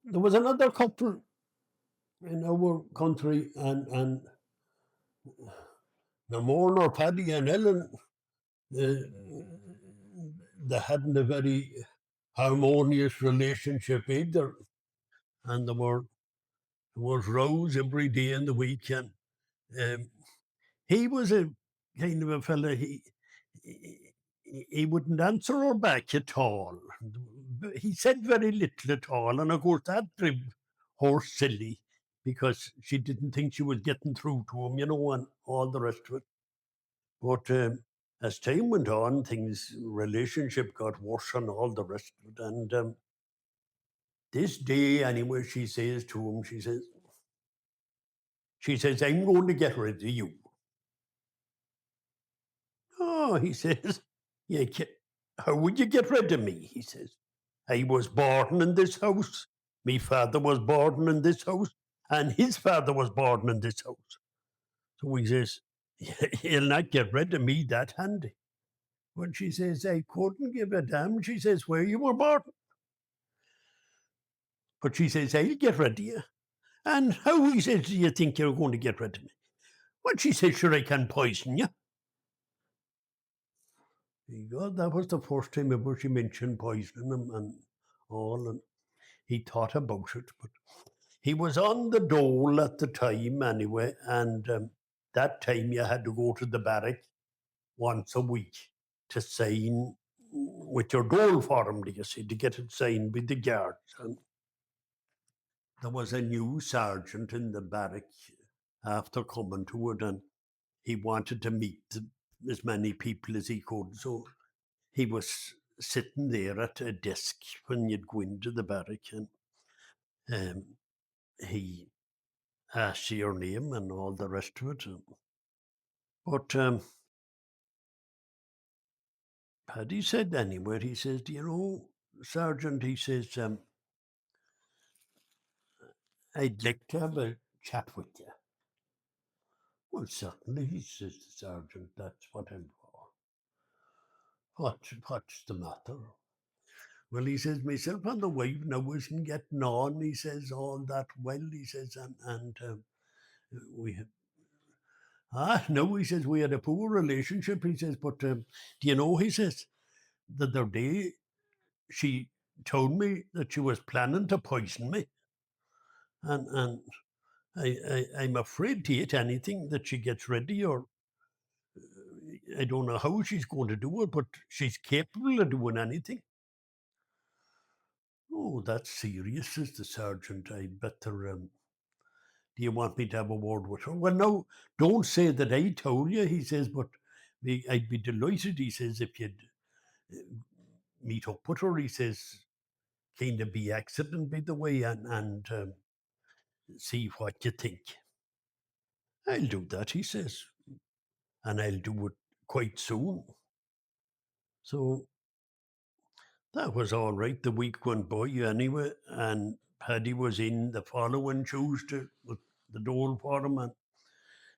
there was another couple in our country, and no more nor Paddy and Ellen, uh, they hadn't a very harmonious relationship either, and there was rows every day in the weekend. Um, he was a kind of a fella. He he wouldn't answer her back at all. He said very little at all, and of course that drove her silly because she didn't think she was getting through to him, and all the rest of it. But as time went on, things relationship got worse and all the rest of it. And this day, anyway, she says to him, she says, I'm going to get rid of you. Oh, he says, yeah, how would you get rid of me? He says, I was born in this house. My father was born in this house, and his father was born in this house. So he says, he'll not get rid of me that handy. When she says, I couldn't give a damn, she says, where you were born. But she says, I'll get rid of you. And how, he says, do you think you're going to get rid of me? Well, she says, sure, I can poison you. God, that was the first time ever she mentioned poisoning him and all. And he thought about it. But he was on the dole at the time anyway. And that time you had to go to the barrack once a week to sign with your dole form, do you see, to get it signed with the guards. And there was a new sergeant in the barrack after coming to it, and he wanted to meet as many people as he could. So he was sitting there at a desk when you'd go into the barrack, and he asked your name and all the rest of it. But Paddy said anyway, he says, do you know, Sergeant, he says, I'd like to have a chat with you. Well, certainly, he says the sergeant, that's what I'm for. What's the matter? Well, he says, myself and the wife now isn't getting on, he says, all that well, he says, and we had, no, he says, we had a poor relationship, he says, but do you know, he says, the other day she told me that she was planning to poison me, and I'm afraid to eat anything that she gets ready, or I don't know how she's going to do it, but she's capable of doing anything. Oh, that's serious, says the sergeant. I better, do you want me to have a word with her? Well, no, don't say that I told you, he says, but I'd be delighted, he says, if you'd uh, meet up with her, he says, kind of be accident, by the way, and see what you think. I'll do that, he says, and I'll do it quite soon. So that was all right. The week went by anyway, and Paddy was in the following Tuesday with the dole for him, and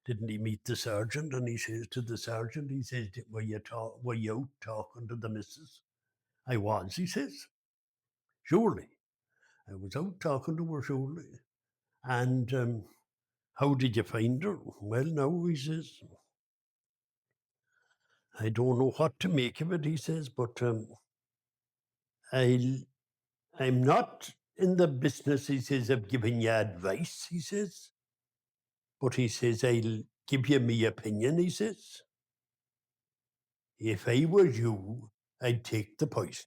didn't he meet the sergeant? And he says to the sergeant, he says, were you out talking to the missus? I was, he says. Surely. I was out talking to her, surely. And how did you find her? Well, now, he says, I don't know what to make of it, he says, but I'll I'm not in the business, he says, of giving you advice, he says. But he says, I'll give you my opinion, he says. If I was you, I'd take the poison.